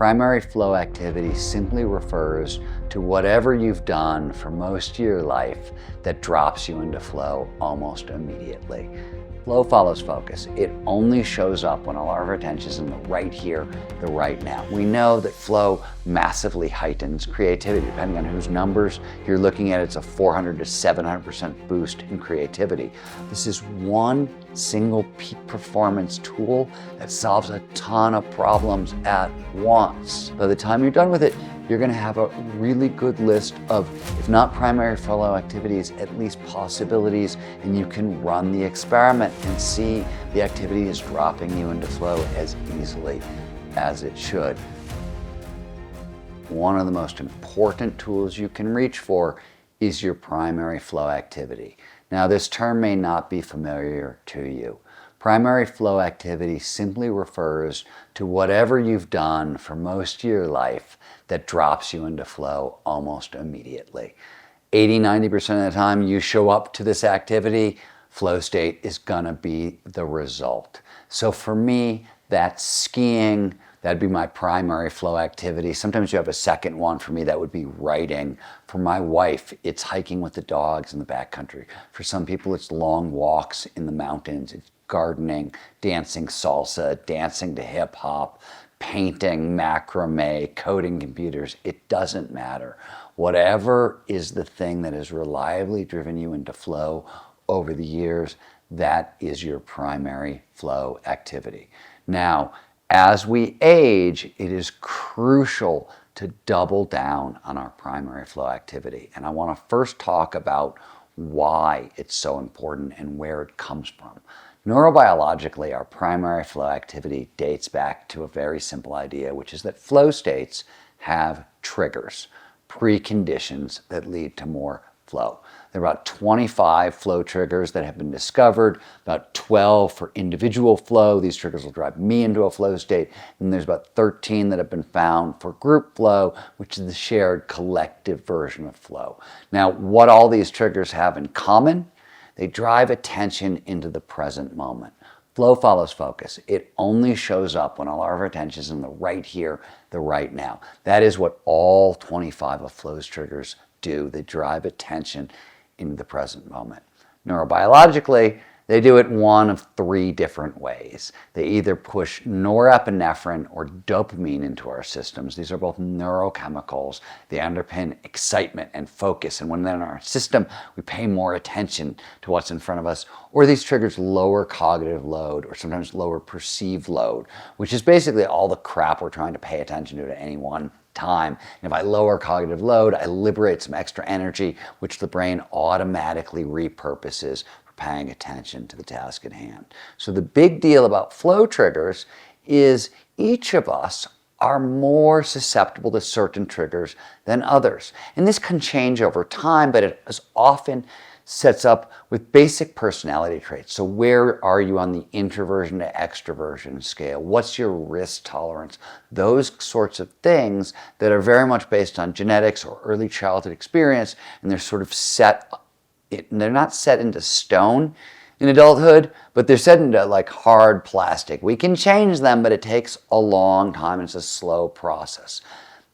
Primary flow activity simply refers to whatever you've done for most of your life that drops you into flow almost immediately. Flow follows focus. It only shows up when all our attention is in the right here, the right now. We know that flow massively heightens creativity. Depending on whose numbers you're looking at, it's a 400 to 700% boost in creativity. This is one single peak performance tool that solves a ton of problems at once. By the time you're done with it, you're going to have a really good list of, if not primary flow activities, at least possibilities, and you can run the experiment and see the activity is dropping you into flow as easily as it should. One of the most important tools you can reach for is your primary flow activity. Now, this term may not be familiar to you. Primary flow activity simply refers to whatever you've done for most of your life that drops you into flow almost immediately. 80–90% of the time you show up to this activity, flow state is gonna be the result. So for me, that's skiing. That'd be my primary flow activity. Sometimes you have a second one. For me, that would be writing. For my wife, it's hiking with the dogs in the backcountry. For some people, it's long walks in the mountains. It's gardening, dancing salsa, dancing to hip hop, painting, macrame, coding computers. It doesn't matter. Whatever is the thing that has reliably driven you into flow over the years, that is your primary flow activity. Now, as we age, it is crucial to double down on our primary flow activity. And I want to first talk about why it's so important and where it comes from. Neurobiologically, our primary flow activity dates back to a very simple idea, which is that flow states have triggers, preconditions that lead to more flow. There are about 25 flow triggers that have been discovered, about 12 for individual flow. These triggers will drive me into a flow state. And there's about 13 that have been found for group flow, which is the shared collective version of flow. Now, what all these triggers have in common, they drive attention into the present moment. Flow follows focus. It only shows up when all our attention is in the right here, the right now. That is what all 25 of flow's triggers do. They drive attention into the present moment. Neurobiologically, they do it one of three different ways. They either push norepinephrine or dopamine into our systems. These are both neurochemicals. They underpin excitement and focus. And when they're in our system, we pay more attention to what's in front of us. Or these triggers lower cognitive load, or sometimes lower perceived load, which is basically all the crap we're trying to pay attention to at any one time. And if I lower cognitive load, I liberate some extra energy, which the brain automatically repurposes for paying attention to the task at hand. So the big deal about flow triggers is each of us are more susceptible to certain triggers than others. And this can change over time, but it is often sets up with basic personality traits. So where are you on the introversion to extroversion scale? What's your risk tolerance? Those sorts of things that are very much based on genetics or early childhood experience, and they're sort of they're not set into stone in adulthood, but they're set into like hard plastic. We can change them, but it takes a long time. It's a slow process.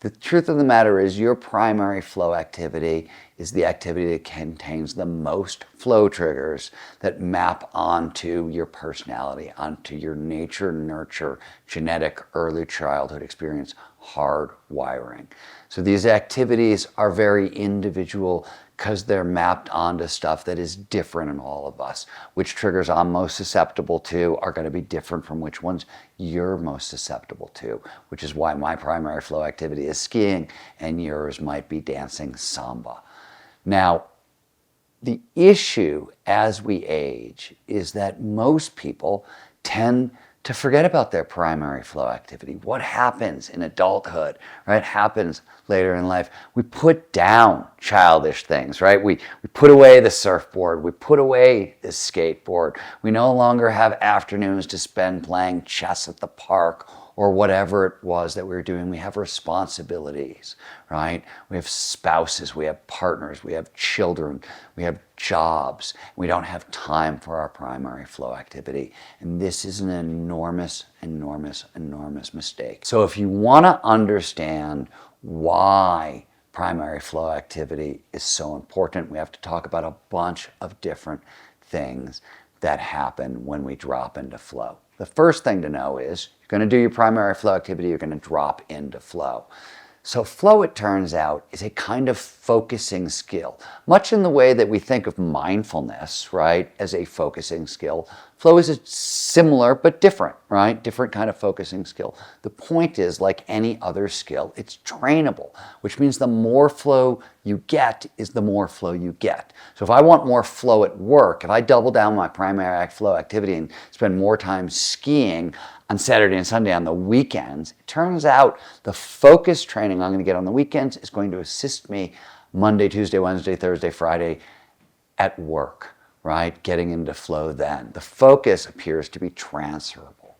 The truth of the matter is your primary flow activity is the activity that contains the most flow triggers that map onto your personality, onto your nature, nurture, genetic, early childhood experience, hard wiring. So these activities are very individual because they're mapped onto stuff that is different in all of us. Which triggers I'm most susceptible to are going to be different from which ones you're most susceptible to, which is why my primary flow activity is skiing and yours might be dancing samba. Now, the issue as we age is that most people tend to forget about their primary flow activity. What happens in adulthood, right, happens later in life. We put down childish things, right? We put away the surfboard. We put away the skateboard. We no longer have afternoons to spend playing chess at the park or whatever it was that we were doing. We have responsibilities, right? We have spouses, we have partners, we have children, we have jobs. We don't have time for our primary flow activity. And this is an enormous, enormous, enormous mistake. So if you want to understand why primary flow activity is so important, we have to talk about a bunch of different things that happen when we drop into flow. The first thing to know is you're going to do your primary flow activity, you're going to drop into flow. So flow, it turns out, is a kind of focusing skill. Much in the way that we think of mindfulness, right, as a focusing skill, flow is a similar but different, right? Different kind of focusing skill. The point is, like any other skill, it's trainable, which means the more flow you get is the more flow you get. So if I want more flow at work, if I double down my primary flow activity and spend more time skiing on Saturday and Sunday on the weekends, it turns out the focus training I'm going to get on the weekends is going to assist me Monday, Tuesday, Wednesday, Thursday, Friday at work, right? Getting into flow then. The focus appears to be transferable.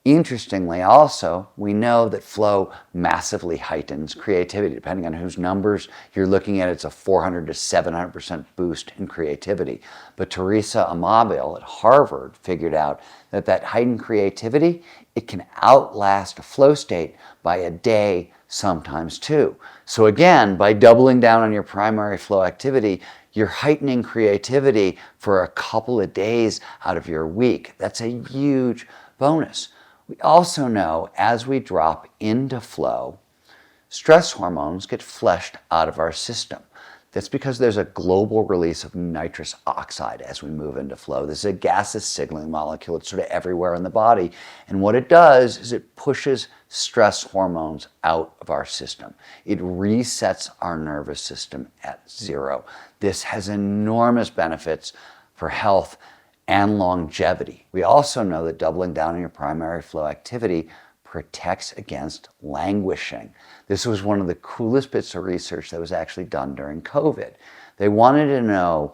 Interestingly, also, we know that flow massively heightens creativity. Depending on whose numbers you're looking at, it's a 400 to 700% boost in creativity. But Teresa Amabile at Harvard figured out that that heightened creativity, it can outlast a flow state by a day, sometimes two. So again, by doubling down on your primary flow activity, you're heightening creativity for a couple of days out of your week. That's a huge bonus. We also know as we drop into flow, stress hormones get flushed out of our system. That's because there's a global release of nitrous oxide as we move into flow. This is a gaseous signaling molecule. It's sort of everywhere in the body. And what it does is it pushes stress hormones out of our system. It resets our nervous system at zero. This has enormous benefits for health and longevity. We also know that doubling down on your primary flow activity protects against languishing. This was one of the coolest bits of research that was actually done during COVID. They wanted to know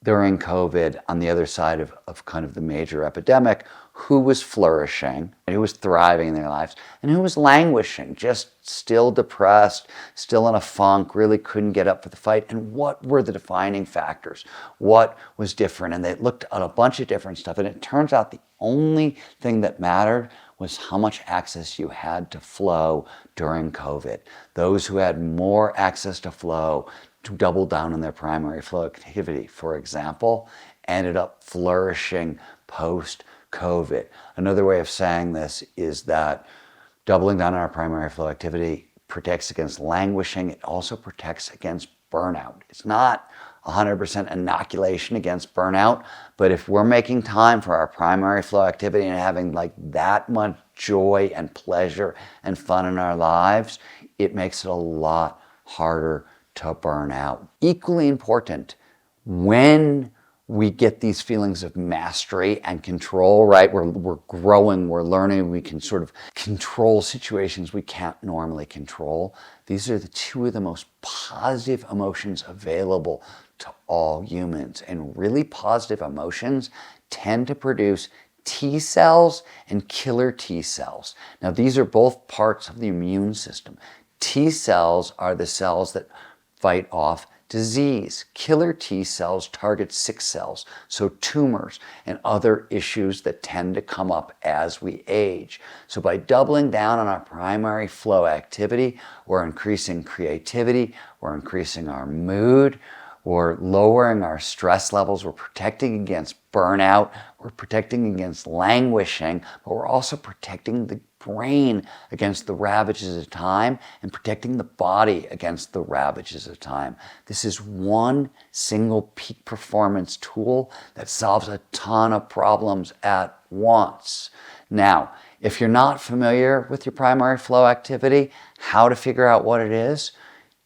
during COVID, on the other side of kind of the major epidemic, who was flourishing, who was thriving in their lives, and who was languishing, just still depressed, still in a funk, really couldn't get up for the fight, and what were the defining factors? What was different? And they looked at a bunch of different stuff, and it turns out the only thing that mattered was how much access you had to flow during COVID. Those who had more access to flow to double down on their primary flow activity, for example, ended up flourishing post-COVID. Another way of saying this is that doubling down on our primary flow activity protects against languishing. It also protects against burnout. It's not 100% inoculation against burnout, but if we're making time for our primary flow activity and having like that much joy and pleasure and fun in our lives, it makes it a lot harder to burn out. Equally important, when we get these feelings of mastery and control, right? We're growing, we're learning, we can sort of control situations we can't normally control. These are the two of the most positive emotions available to all humans. And really positive emotions tend to produce T cells and killer T cells. Now, these are both parts of the immune system. T cells are the cells that fight off disease. Killer T cells target sick cells, so tumors and other issues that tend to come up as we age. So by doubling down on our primary flow activity, we're increasing creativity, we're increasing our mood, we're lowering our stress levels, we're protecting against burnout, we're protecting against languishing, but we're also protecting the brain against the ravages of time and protecting the body against the ravages of time. This is one single peak performance tool that solves a ton of problems at once. Now, if you're not familiar with your primary flow activity, how to figure out what it is,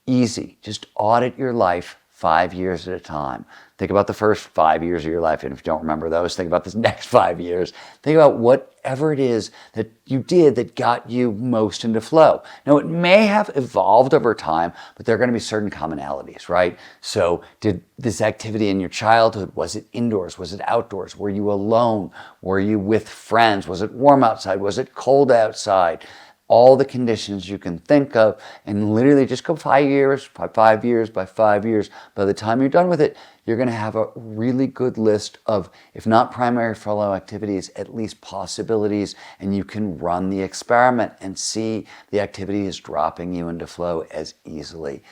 easy. Just audit your life 5 years at a time. Think about the first 5 years of your life, and if you don't remember those, think about the next 5 years. Think about whatever it is that you did that got you most into flow. Now, it may have evolved over time, but there are going to be certain commonalities, right? So did this activity in your childhood, was it indoors? Was it outdoors? Were you alone? Were you with friends? Was it warm outside? Was it cold outside? All the conditions you can think of, and literally just go 5 years, by 5 years, by 5 years. By the time you're done with it, you're going to have a really good list of, if not primary flow activities, at least possibilities, and you can run the experiment and see the activity is dropping you into flow as easily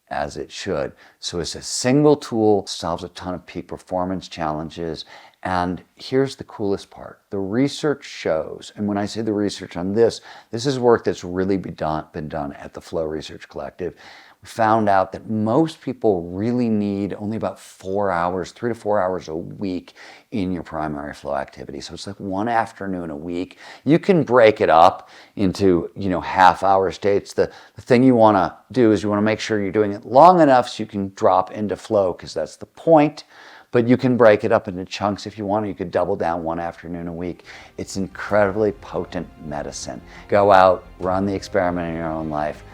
as it should. So it's a single tool, solves a ton of peak performance challenges. And here's the coolest part. The research shows, and when I say the research on this is work that's really been done at the Flow Research Collective. We found out that most people really need only about 4 hours, 3 to 4 hours a week in your primary flow activity. So it's like one afternoon a week. You can break it up into, half-hour states. The thing you want to do is you want to make sure you're doing it long enough so you can drop into flow, because that's the point. But you can break it up into chunks if you want. You could double down one afternoon a week. It's incredibly potent medicine. Go out, run the experiment in your own life.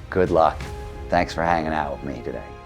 Good luck. Thanks for hanging out with me today.